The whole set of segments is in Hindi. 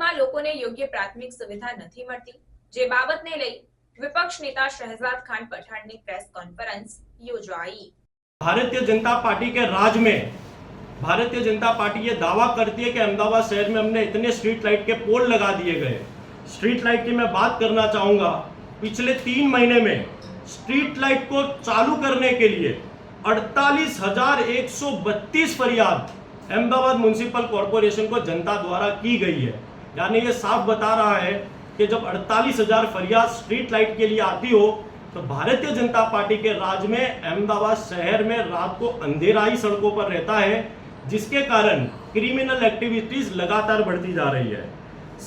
ગામમાં લોકોને યોગ્ય પ્રાથમિક સુવિધા નથી મળતી, જે બાબતને લઈ વિપક્ષ नेता शहजाद खान पठान ने press conference योजाई। Bharatiya Janata party के राज में भारतीय जनता पार्टी ये दावा करती है कि अहमदाबाद शहर में हमने इतने स्ट्रीट लाइट के पोल लगा दिए गए। स्ट्रीट लाइट की मैं बात करना चाहूंगा, पिछले 3 महीने में स्ट्रीट लाइट को चालू करने के लिए 48,132 फरियाद अहमदाबाद म्युनिसिपल कॉरपोरेशन को जनता द्वारा की गई है। यानी ये साफ बता रहा है कि जब 48,000 फरियाद स्ट्रीट लाइट के लिए आती हो तो भारतीय जनता पार्टी के राज में अहमदाबाद शहर में रात को अंधेरा ही सड़कों पर रहता है, जिसके कारण क्रिमिनल एक्टिविटीज लगातार बढ़ती जा रही है।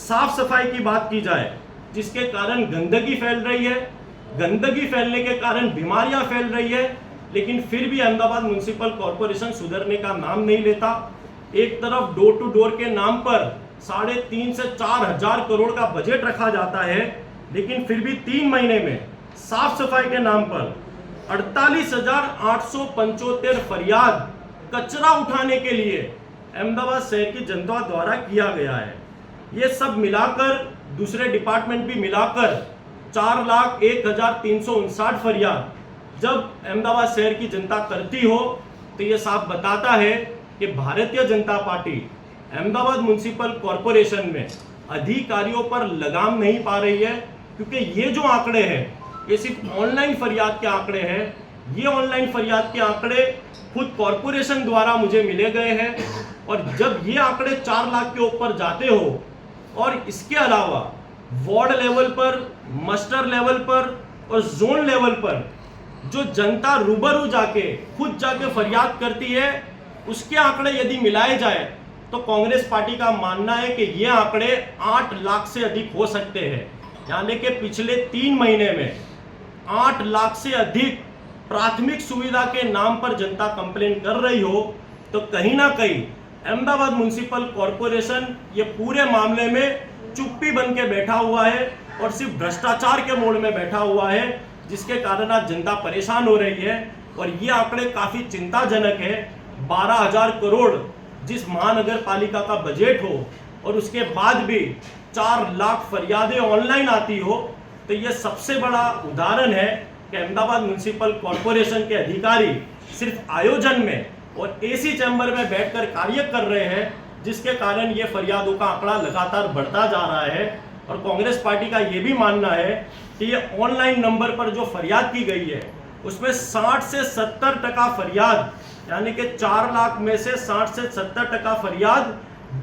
साफ सफाई की बात की जाए, जिसके कारण गंदगी फैल रही है, गंदगी फैलने के कारण बीमारियां फैल रही है, लेकिन फिर भी अहमदाबाद म्युनिसिपल कॉरपोरेशन सुधरने का नाम नहीं लेता। एक तरफ डोर टू डोर के नाम पर 3.5 से 4 हजार करोड़ का बजट रखा जाता है, लेकिन फिर भी 3 महीने में साफ सफाई के नाम पर 48,875 फरियाद कचरा उठाने के लिए अहमदाबाद शहर की जनता द्वारा किया गया है। ये सब मिलाकर, दूसरे डिपार्टमेंट भी मिलाकर 4,01,359 फरियाद जब अहमदाबाद शहर की जनता करती हो तो ये साफ बताता है कि Bharatiya Janata party Ahmedabad municipal corporation में अधिकारियों पर लगाम नहीं पा रही है, क्योंकि ये जो आंकड़े हैं ये सिर्फ ऑनलाइन फरियाद के आंकड़े हैं। ये ऑनलाइन फरियाद के आंकड़े खुद कॉरपोरेशन द्वारा मुझे मिले गए हैं, और जब ये आंकड़े 4 लाख के ऊपर जाते हो और इसके अलावा वार्ड लेवल पर, मस्टर लेवल पर और जोन लेवल पर जो जनता रूबरू जाके खुद जाके फरियाद करती है, उसके आंकड़े यदि मिलाए जाए तो कांग्रेस पार्टी का मानना है कि ये आंकड़े 8 लाख से अधिक हो सकते हैं। यानी कि पिछले 3 महीने में 8 लाख से अधिक प्राथमिक सुविधा के नाम पर जनता कंप्लेन कर रही हो, तो कहीं ना कहीं अहमदाबाद म्युनिसिपल कॉरपोरेशन ये पूरे मामले में चुप्पी बन के बैठा हुआ है और सिर्फ भ्रष्टाचार के मोड़ में बैठा हुआ है, जिसके कारण आज जनता परेशान हो रही है। और ये आंकड़े काफी चिंताजनक है। 12,000 करोड़ जिस महानगर पालिका का बजट हो और उसके बाद भी 4 लाख फरियादें ऑनलाइन आती हो, तो ये सबसे बड़ा उदाहरण है कि अहमदाबाद म्युनिसिपल कॉरपोरेशन के अधिकारी सिर्फ आयोजन में और एसी चैम्बर में बैठकर कार्य कर रहे हैं, जिसके कारण ये फरियादों का आंकड़ा लगातार बढ़ता जा रहा है। और कांग्रेस पार्टी का ये भी मानना है कि ये ऑनलाइन नंबर पर जो फरियाद की गई है उसमें 60 से 70% फरियाद, यानी कि 4 लाख में से 60 से 70% फरियाद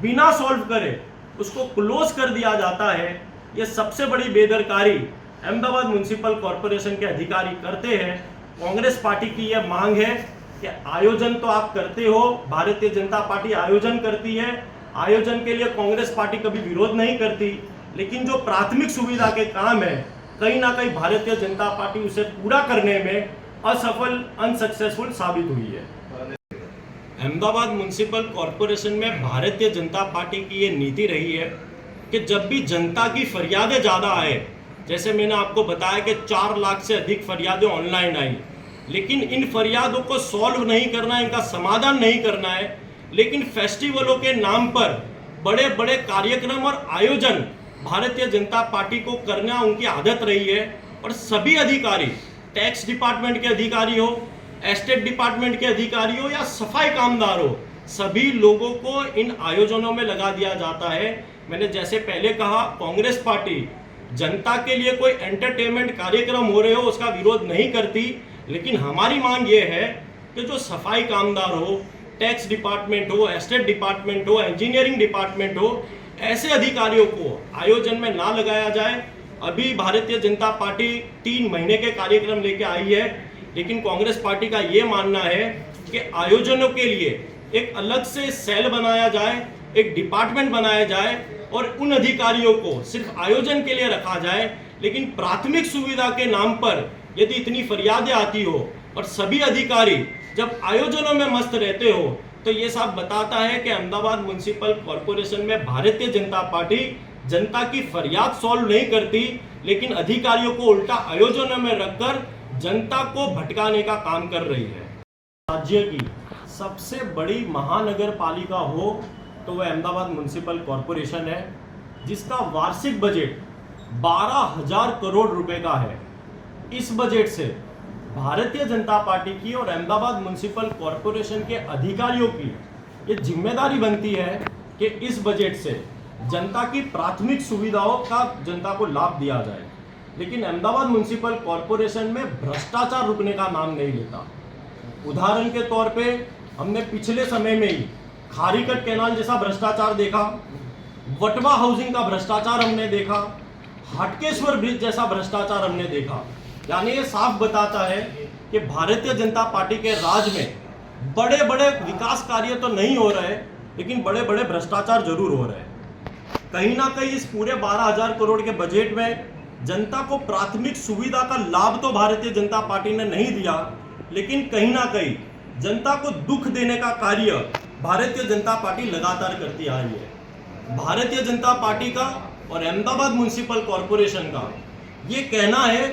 बिना सॉल्व करे उसको क्लोज कर दिया जाता है। ये सबसे बड़ी बेदरकारी अहमदाबाद म्युनिसिपल कॉरपोरेशन के अधिकारी करते हैं। कांग्रेस पार्टी की यह मांग है कि आयोजन तो आप करते हो, भारतीय जनता पार्टी आयोजन करती है, आयोजन के लिए कांग्रेस पार्टी कभी विरोध नहीं करती, लेकिन जो प्राथमिक सुविधा के काम है कहीं ना कहीं भारतीय जनता पार्टी उसे पूरा करने में असफल, अनसक्सेसफुल साबित हुई है। अहमदाबाद म्युनिसिपल कॉरपोरेशन में भारतीय जनता पार्टी की ये नीति रही है कि जब भी जनता की फरियादें ज़्यादा आए, जैसे मैंने आपको बताया कि 4 लाख से अधिक फरियादें ऑनलाइन आई, लेकिन इन फरियादों को सॉल्व नहीं करना है, इनका समाधान नहीं करना है, लेकिन फेस्टिवलों के नाम पर बड़े बड़े कार्यक्रम और आयोजन भारतीय जनता पार्टी को करना उनकी आदत रही है। और सभी अधिकारी, टैक्स डिपार्टमेंट के अधिकारी हो, एस्टेट डिपार्टमेंट के अधिकारी हो या सफाई कामदार हो, सभी लोगों को इन आयोजनों में लगा दिया जाता है। मैंने जैसे पहले कहा, कांग्रेस पार्टी जनता के लिए कोई एंटरटेनमेंट कार्यक्रम हो रहे हो उसका विरोध नहीं करती, लेकिन हमारी मांग ये है कि जो सफाई कामदार हो, टैक्स डिपार्टमेंट हो, एस्टेट डिपार्टमेंट हो, इंजीनियरिंग डिपार्टमेंट हो, ऐसे अधिकारियों को आयोजन में ना लगाया जाए। अभी भारतीय जनता पार्टी 3 महीने के कार्यक्रम लेके आई है, लेकिन कांग्रेस पार्टी का ये मानना है कि आयोजनों के लिए एक अलग से सेल बनाया जाए, एक डिपार्टमेंट बनाया जाए और उन अधिकारियों को सिर्फ आयोजन के लिए रखा जाए। लेकिन प्राथमिक सुविधा के नाम पर यदि इतनी फरियादें आती हो और सभी अधिकारी जब आयोजनों में मस्त रहते हो, तो ये सब बताता है कि अहमदाबाद म्युनिसिपल कॉरपोरेशन में भारतीय जनता पार्टी जनता की फरियाद सॉल्व नहीं करती, लेकिन अधिकारियों को उल्टा आयोजनों में रखकर जनता को भटकाने का काम कर रही है। राज्य की सबसे बड़ी महानगर पालिका हो तो वह अहमदाबाद म्युनिसिपल कॉरपोरेशन है। जिसका वार्षिक बजट 12,000 करोड़ रुपए का है। इस बजट से भारतीय जनता पार्टी की और अहमदाबाद म्युनिसिपल कॉरपोरेशन के अधिकारियों की ये जिम्मेदारी बनती है कि इस बजट से जनता की प्राथमिक सुविधाओं का जनता को लाभ दिया जाए। लेकिन अहमदाबाद म्युनिसिपल कॉरपोरेशन में भ्रष्टाचार रुकने का नाम नहीं लेता। उदाहरण के तौर पे हमने पिछले समय में ही खारीकट कैनाल जैसा भ्रष्टाचार देखा, वटवा हाउसिंग का भ्रष्टाचार हमने देखा, हाटकेश्वर ब्रिज जैसा भ्रष्टाचार हमने देखा। यानी ये साफ बताता है कि भारतीय जनता पार्टी के राज में बड़े बड़े विकास कार्य तो नहीं हो रहे, लेकिन बड़े बड़े भ्रष्टाचार जरूर हो रहे हैं। कहीं ना कहीं इस पूरे 12,000 करोड़ के बजट में जनता को प्राथमिक सुविधा का लाभ तो भारतीय जनता पार्टी ने नहीं दिया, लेकिन कहीं ना कहीं जनता को दुख देने का कार्य भारतीय जनता पार्टी लगातार करती आ रही है। भारतीय जनता पार्टी का और अहमदाबाद म्युनिसिपल कॉरपोरेशन का ये कहना है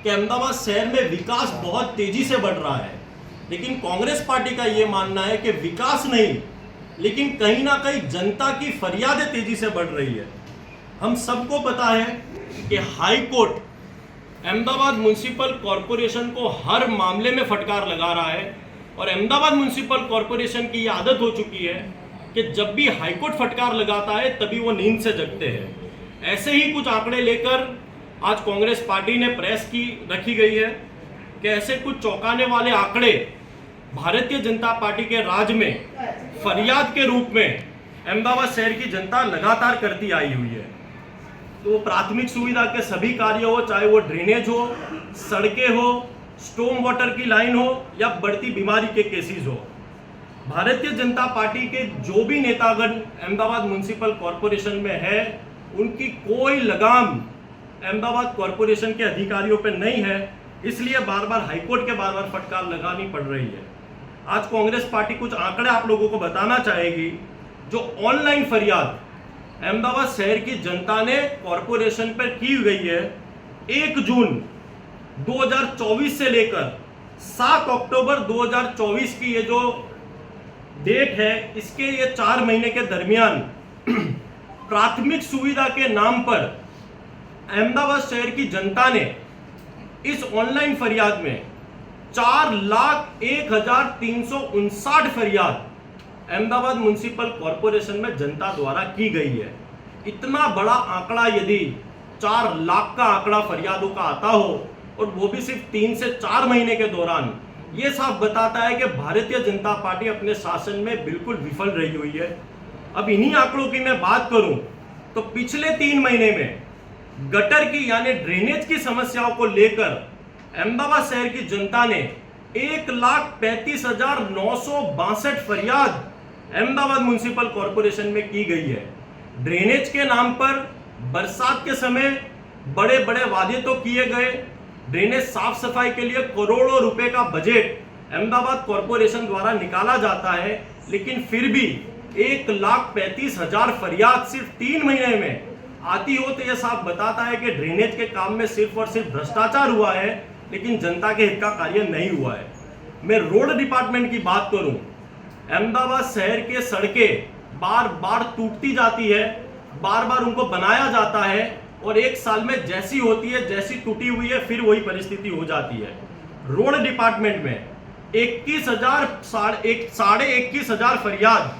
कि अहमदाबाद शहर में विकास बहुत तेजी से बढ़ रहा है, लेकिन कांग्रेस पार्टी का ये मानना है कि विकास नहीं, लेकिन कहीं ना कहीं जनता की फरियादें तेजी से बढ़ रही है। हम सबको पता है कि high court Ahmedabad municipal corporation को हर मामले में फटकार लगा रहा है और अहमदाबाद म्युनिसिपल कॉरपोरेशन की ये आदत हो चुकी है कि जब भी हाईकोर्ट फटकार लगाता है तभी वो नींद से जगते हैं। ऐसे ही कुछ आंकड़े लेकर आज कांग्रेस पार्टी ने प्रेस की रखी गई है कि ऐसे कुछ चौंकाने वाले आंकड़े भारतीय जनता पार्टी के राज में फरियाद के रूप में अहमदाबाद शहर की जनता लगातार करती आई हुई है। तो प्राथमिक सुविधा के सभी कार्य हो, चाहे वो ड्रेनेज हो, सड़कें हो, स्टॉर्म वाटर की लाइन हो या बढ़ती बीमारी के केसेस हो, भारतीय जनता पार्टी के जो भी नेतागण अहमदाबाद म्युनिसिपल कॉरपोरेशन में है, उनकी कोई लगाम अहमदाबाद कॉरपोरेशन के अधिकारियों पर नहीं है। इसलिए बार बार हाईकोर्ट के बार फटकार लगानी पड़ रही है। आज कांग्रेस पार्टी कुछ आंकड़े आप लोगों को बताना चाहेगी। जो ऑनलाइन फरियाद अहमदाबाद शहर की जनता ने कॉरपोरेशन पर की गई है, 1 जून 2024 से लेकर 7 अक्टूबर 2024 की ये जो डेट है, इसके ये 4 महीने के दरमियान प्राथमिक सुविधा के नाम पर अहमदाबाद शहर की जनता ने इस ऑनलाइन फरियाद में 4,01,359 फरियाद अहमदाबाद म्युनिसिपल कॉरपोरेशन में जनता द्वारा की गई है। इतना बड़ा आंकड़ा यदि 4 लाख का आंकड़ा फरियादों का आता हो और वो भी सिर्फ 3 से 4 महीने के दौरान, ये साफ बताता है कि भारतीय जनता पार्टी अपने शासन में बिल्कुल विफल रही हुई है। अब इन्हीं आंकड़ों की मैं बात करूं तो पिछले 3 महीने में गटर की यानी ड्रेनेज की समस्याओं को लेकर अहमदाबाद शहर की जनता ने 1,35,962 फरियाद अहमदाबाद म्युनिसिपल कॉरपोरेशन में की गई है। ड्रेनेज के नाम पर बरसात के समय बड़े बड़े वादे तो किए गए, ड्रेनेज साफ सफाई के लिए करोड़ों रुपए का बजट अहमदाबाद कॉरपोरेशन द्वारा निकाला जाता है, लेकिन फिर भी 1,35,000 फरियाद सिर्फ 3 महीने में आती हो तो यह साफ बताता है कि ड्रेनेज के काम में सिर्फ और सिर्फ भ्रष्टाचार हुआ है, लेकिन जनता के हित का कार्य नहीं हुआ है। मैं रोड डिपार्टमेंट की बात करूं, अहमदाबाद शहर के सड़कें बार बार टूटती जाती है, बार बार उनको बनाया जाता है और 1 साल में जैसी होती है, जैसी टूटी हुई है, फिर वही परिस्थिति हो जाती है। रोड डिपार्टमेंट में 21,000 फरियाद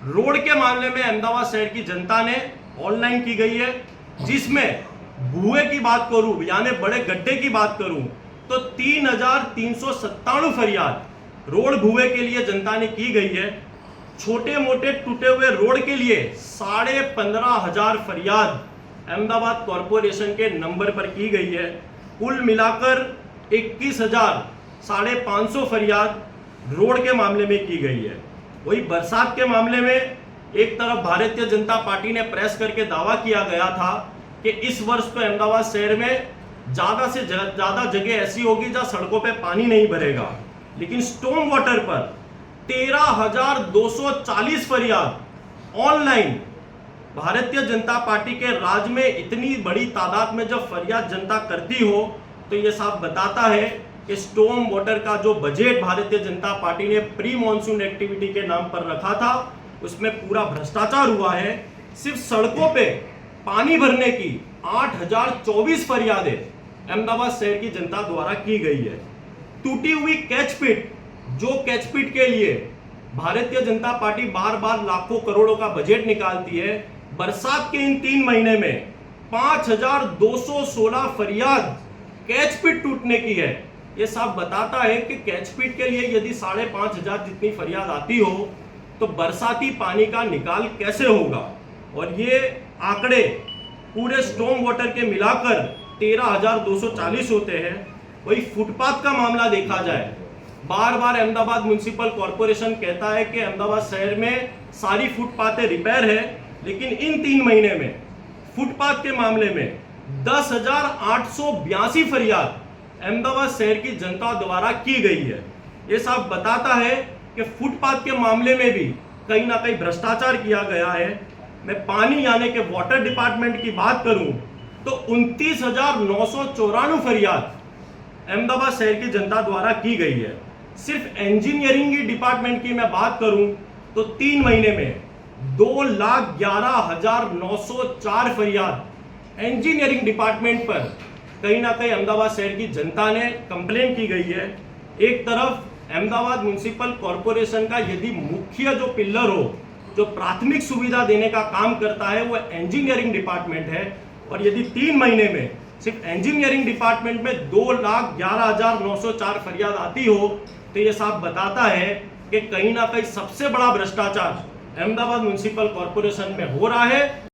रोड के मामले में अहमदाबाद शहर की जनता ने ऑनलाइन की गई है, जिसमें भुए की बात करूं यानी बड़े गड्ढे की बात करूं तो 3,397 फरियाद रोड भुए के लिए जनता ने की गई है। छोटे मोटे टूटे हुए रोड के लिए 15,500 फरियाद अहमदाबाद कॉरपोरेशन के नंबर पर की गई है। कुल मिलाकर 21,500 फरियाद रोड के मामले में की गई है। वही बरसात के मामले में एक तरफ भारतीय जनता पार्टी ने प्रेस करके दावा किया गया था कि इस वर्ष तो अहमदाबाद शहर में ज्यादा से ज्यादा जगह ऐसी होगी जहां सड़कों पे पानी नहीं भरेगा, लेकिन स्टॉर्म वाटर पर 13,240 फरियाद ऑनलाइन। भारतीय जनता पार्टी के राज में इतनी बड़ी तादाद में जब फरियाद जनता करती हो तो यह साफ बताता है कि स्टॉर्म वाटर का जो बजट भारतीय जनता पार्टी ने प्री मॉनसून एक्टिविटी के नाम पर रखा था, उसमें पूरा भ्रष्टाचार हुआ है। सिर्फ सड़कों पे पानी भरने की 8024 फरियादें अहमदाबाद शहर की जनता द्वारा की गई है। टूटी हुई कैच पिट, जो कैच पिट के लिए भारतीय जनता पार्टी बार बार लाखों करोड़ों का बजट निकालती है, बरसात के इन 3 महीने में 5216 फरियाद कैच पिट टूटने की है। यह साफ बताता है कि कैच पिट के लिए यदि 5500 जितनी फरियाद आती हो तो बरसाती पानी का निकाल कैसे होगा। और ये आंकड़े पूरे स्टॉर्म वाटर के मिलाकर 13,240 होते हैं। वही फुटपाथ का मामला देखा जाए, बार बार अहमदाबाद म्युनिसिपल कॉरपोरेशन कहता है कि अहमदाबाद शहर में सारी फुटपाथें रिपेयर है, लेकिन इन 3 महीने में फुटपाथ के मामले में 10,882 फरियाद अहमदाबाद शहर की जनता द्वारा की गई है। यह साफ बताता है कि फुटपाथ के मामले में भी कहीं ना कहीं भ्रष्टाचार किया गया है। मैं पानी यानी कि वाटर डिपार्टमेंट की बात करूं तो 29,994 फरियाद अहमदाबाद शहर की जनता द्वारा की गई है। सिर्फ इंजीनियरिंग की डिपार्टमेंट की मैं बात करूं तो 3 महीने में 2,11,904 फरियाद इंजीनियरिंग डिपार्टमेंट पर कहीं ना कहीं अहमदाबाद शहर की जनता ने कंप्लेन की गई है। एक तरफ अहमदाबाद म्युनिसिपल कॉरपोरेशन का यदि मुख्य जो पिलर हो, जो प्राथमिक सुविधा देने का काम करता है, वो इंजीनियरिंग डिपार्टमेंट है, और यदि 3 महीने में सिर्फ इंजीनियरिंग डिपार्टमेंट में 2,11,904 फरियाद आती हो तो ये साफ बताता है कि कहीं ना कहीं सबसे बड़ा भ्रष्टाचार अहमदाबाद म्युनिसिपल कॉरपोरेशन में हो रहा है।